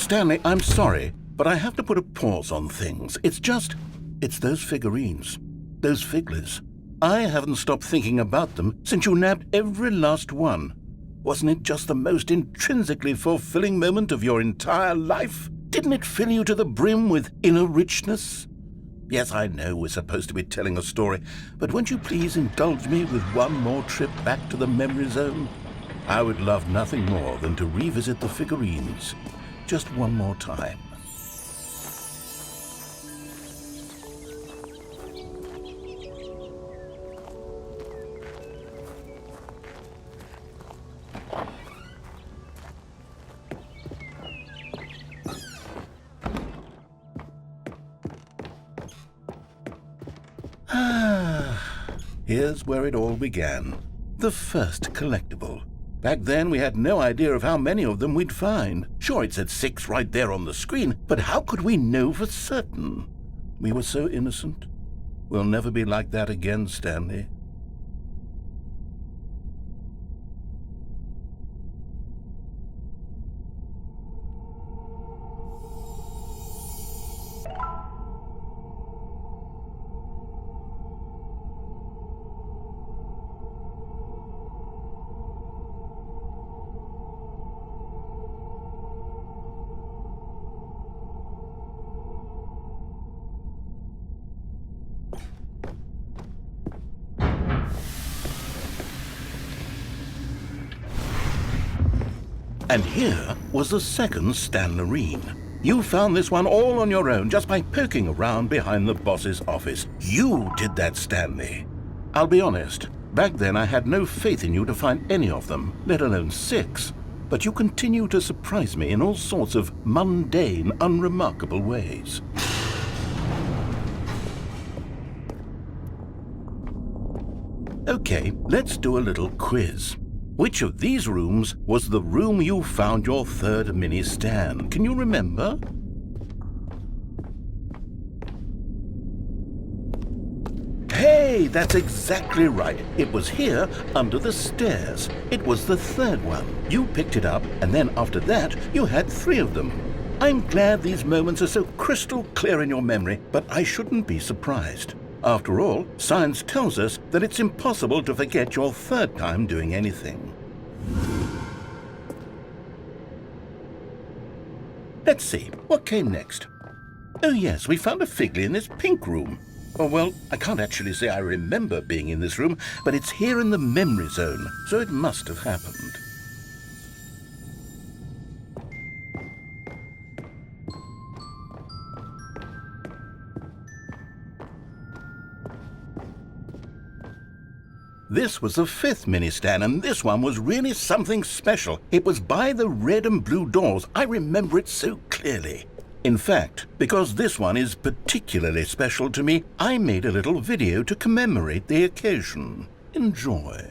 Stanley, I'm sorry, but I have to put a pause on things. It's those figurines, those figglers. I haven't stopped thinking about them since you nabbed every last one. Wasn't it just the most intrinsically fulfilling moment of your entire life? Didn't it fill you to the brim with inner richness? Yes, I know we're supposed to be telling a story, but won't you please indulge me with one more trip back to the memory zone? I would love nothing more than to revisit the figurines. Just one more time. Here's where it all began. The first collectible. Back then, we had no idea of how many of them we'd find. Sure, it said 6 right there on the screen, but how could we know for certain? We were so innocent. We'll never be like that again, Stanley. And here was the second Stanlerine. You found this one all on your own just by poking around behind the boss's office. You did that, Stanley. I'll be honest, back then I had no faith in you to find any of them, let alone 6. But you continue to surprise me in all sorts of mundane, unremarkable ways. Okay, let's do a little quiz. Which of these rooms was the room you found your third mini Stan? Can you remember? Hey, that's exactly right. It was here under the stairs. It was the third one. You picked it up, and then after that, you had 3 of them. I'm glad these moments are so crystal clear in your memory, but I shouldn't be surprised. After all, science tells us that it's impossible to forget your third time doing anything. Let's see, what came next? Oh yes, we found a Figley in this pink room. Oh well, I can't actually say I remember being in this room, but it's here in the memory zone, so it must have happened. This was the 5th mini-Stan, and this one was really something special. It was by the red and blue doors. I remember it so clearly. In fact, because this one is particularly special to me, I made a little video to commemorate the occasion. Enjoy.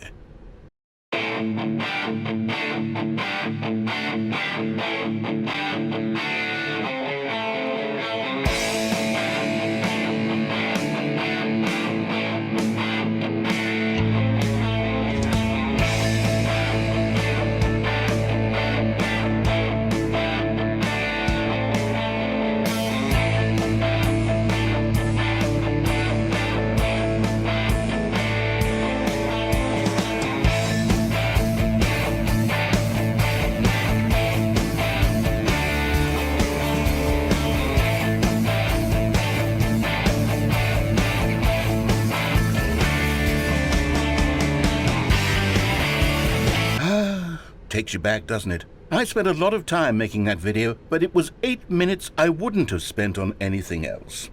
Takes you back, doesn't it? I spent a lot of time making that video, but it was 8 minutes I wouldn't have spent on anything else.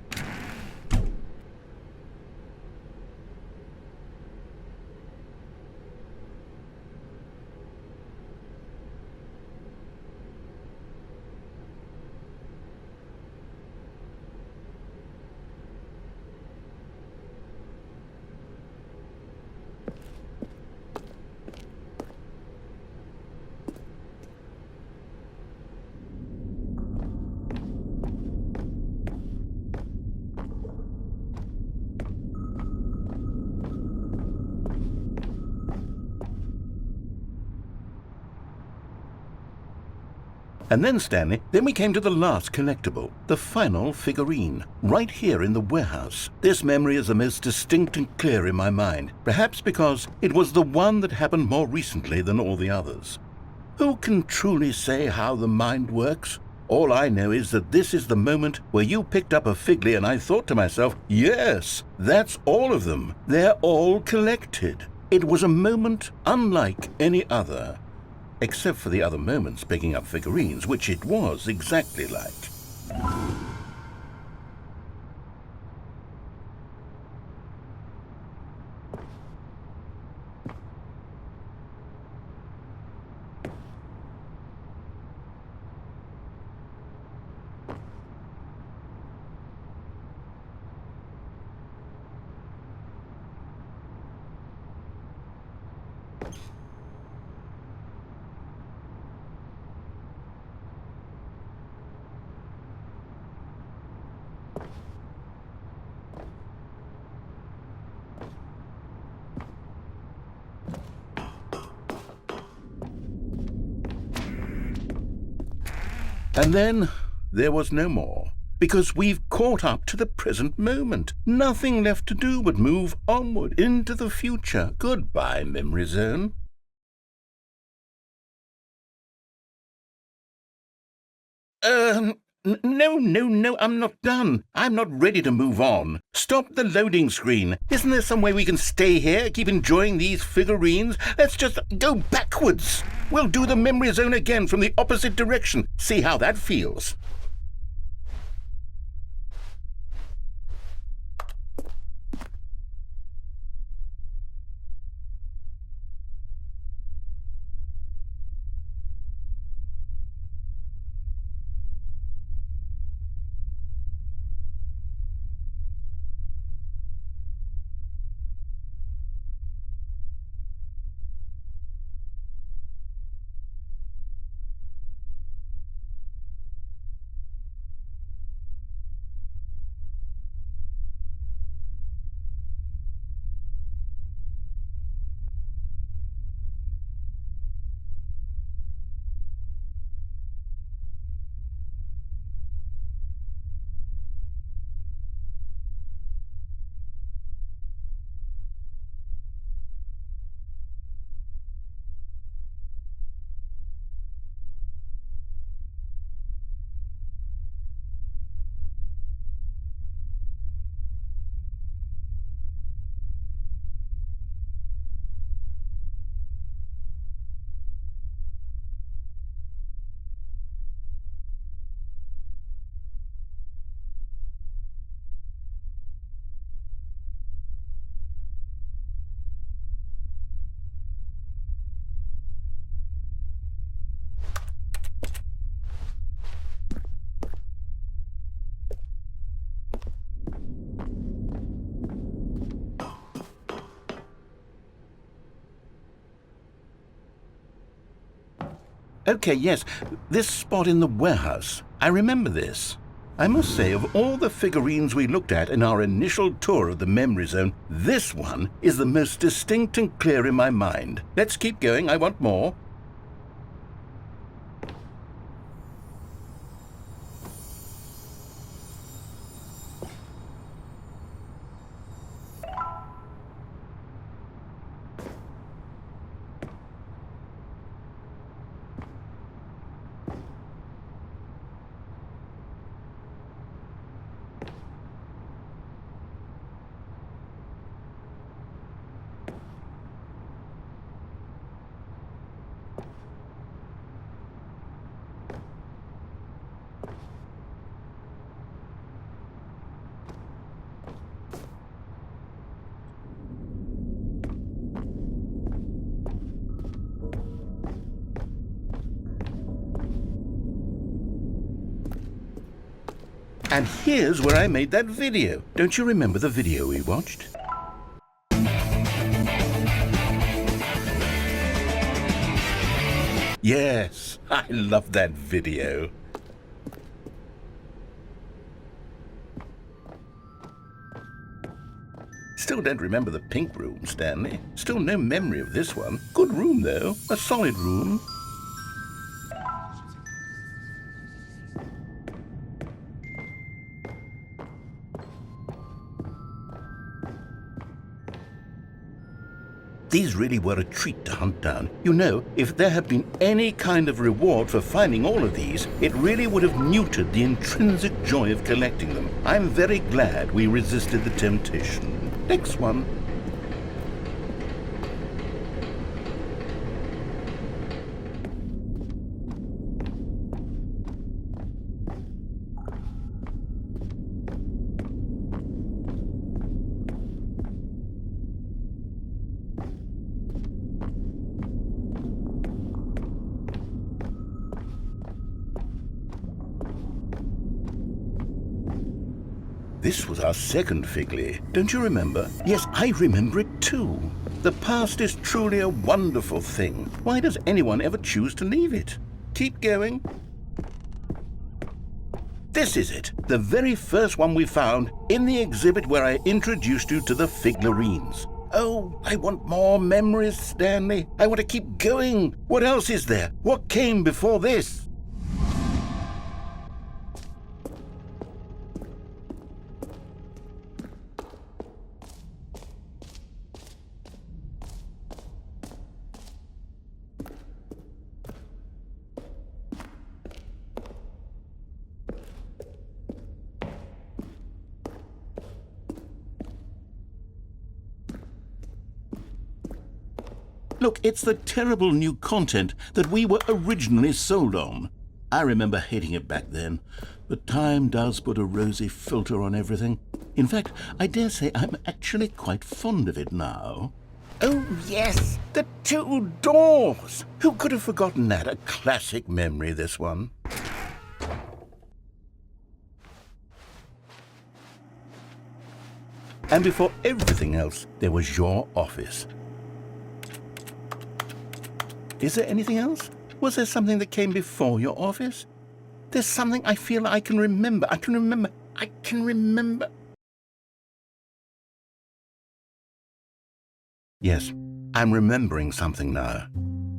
And then, Stanley, then we came to the last collectible, the final figurine, right here in the warehouse. This memory is the most distinct and clear in my mind, perhaps because it was the one that happened more recently than all the others. Who can truly say how the mind works? All I know is that this is the moment where you picked up a Figly and I thought to myself, yes, that's all of them. They're all collected. It was a moment unlike any other. Except for the other moments picking up figurines, which it was exactly like. And then there was no more, because we've caught up to the present moment. Nothing left to do but move onward into the future. Goodbye, Memory Zone. No, I'm not done. I'm not ready to move on. Stop the loading screen. Isn't there some way we can stay here, keep enjoying these figurines? Let's just go backwards. We'll do the Memory Zone again from the opposite direction. See how that feels. Okay, yes, this spot in the warehouse. I remember this. I must say, of all the figurines we looked at in our initial tour of the Memory Zone, this one is the most distinct and clear in my mind. Let's keep going, I want more. And here's where I made that video. Don't you remember the video we watched? Yes, I love that video. Still don't remember the pink room, Stanley. Still no memory of this one. Good room, though. A solid room. These really were a treat to hunt down. You know, if there had been any kind of reward for finding all of these, it really would have neutered the intrinsic joy of collecting them. I'm very glad we resisted the temptation. Next one. This was our second Figley. Don't you remember? Yes, I remember it too. The past is truly a wonderful thing. Why does anyone ever choose to leave it? Keep going. This is it, the very first one we found in the exhibit where I introduced you to the figlarines. Oh, I want more memories, Stanley. I want to keep going. What else is there? What came before this? Look, it's the terrible new content that we were originally sold on. I remember hating it back then, but time does put a rosy filter on everything. In fact, I dare say I'm actually quite fond of it now. Oh, yes, the two doors! Who could have forgotten that? A classic memory, this one. And before everything else, there was your office. Is there anything else? Was there something that came before your office? There's something I feel I can remember. I can remember. Yes, I'm remembering something now.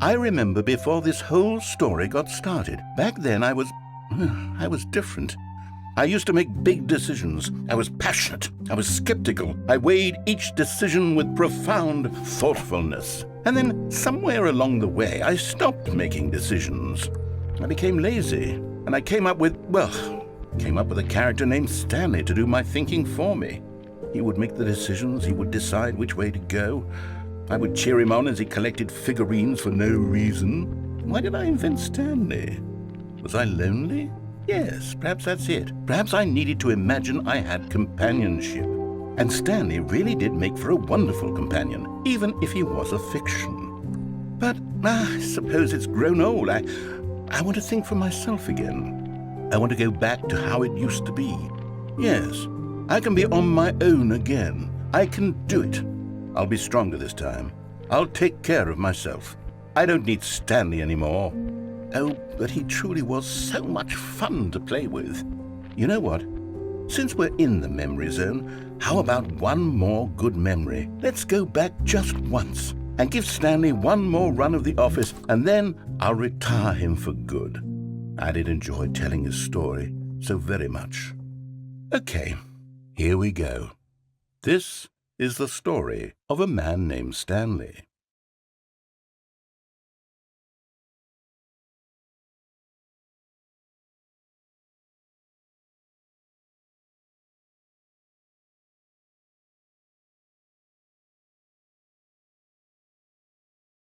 I remember before this whole story got started. Back then I was different. I used to make big decisions. I was passionate. I was skeptical. I weighed each decision with profound thoughtfulness. And then somewhere along the way, I stopped making decisions. I became lazy, and I came up with a character named Stanley to do my thinking for me. He would make the decisions. He would decide which way to go. I would cheer him on as he collected figurines for no reason. Why did I invent Stanley? Was I lonely? Yes, perhaps that's it. Perhaps I needed to imagine I had companionship. And Stanley really did make for a wonderful companion, even if he was a fiction. But I suppose it's grown old. I want to think for myself again. I want to go back to how it used to be. Yes, I can be on my own again. I can do it. I'll be stronger this time. I'll take care of myself. I don't need Stanley anymore. Oh, but he truly was so much fun to play with. You know what? Since we're in the memory zone, how about one more good memory? Let's go back just once and give Stanley one more run of the office, and then I'll retire him for good. I did enjoy telling his story so very much. Okay, here we go. This is the story of a man named Stanley.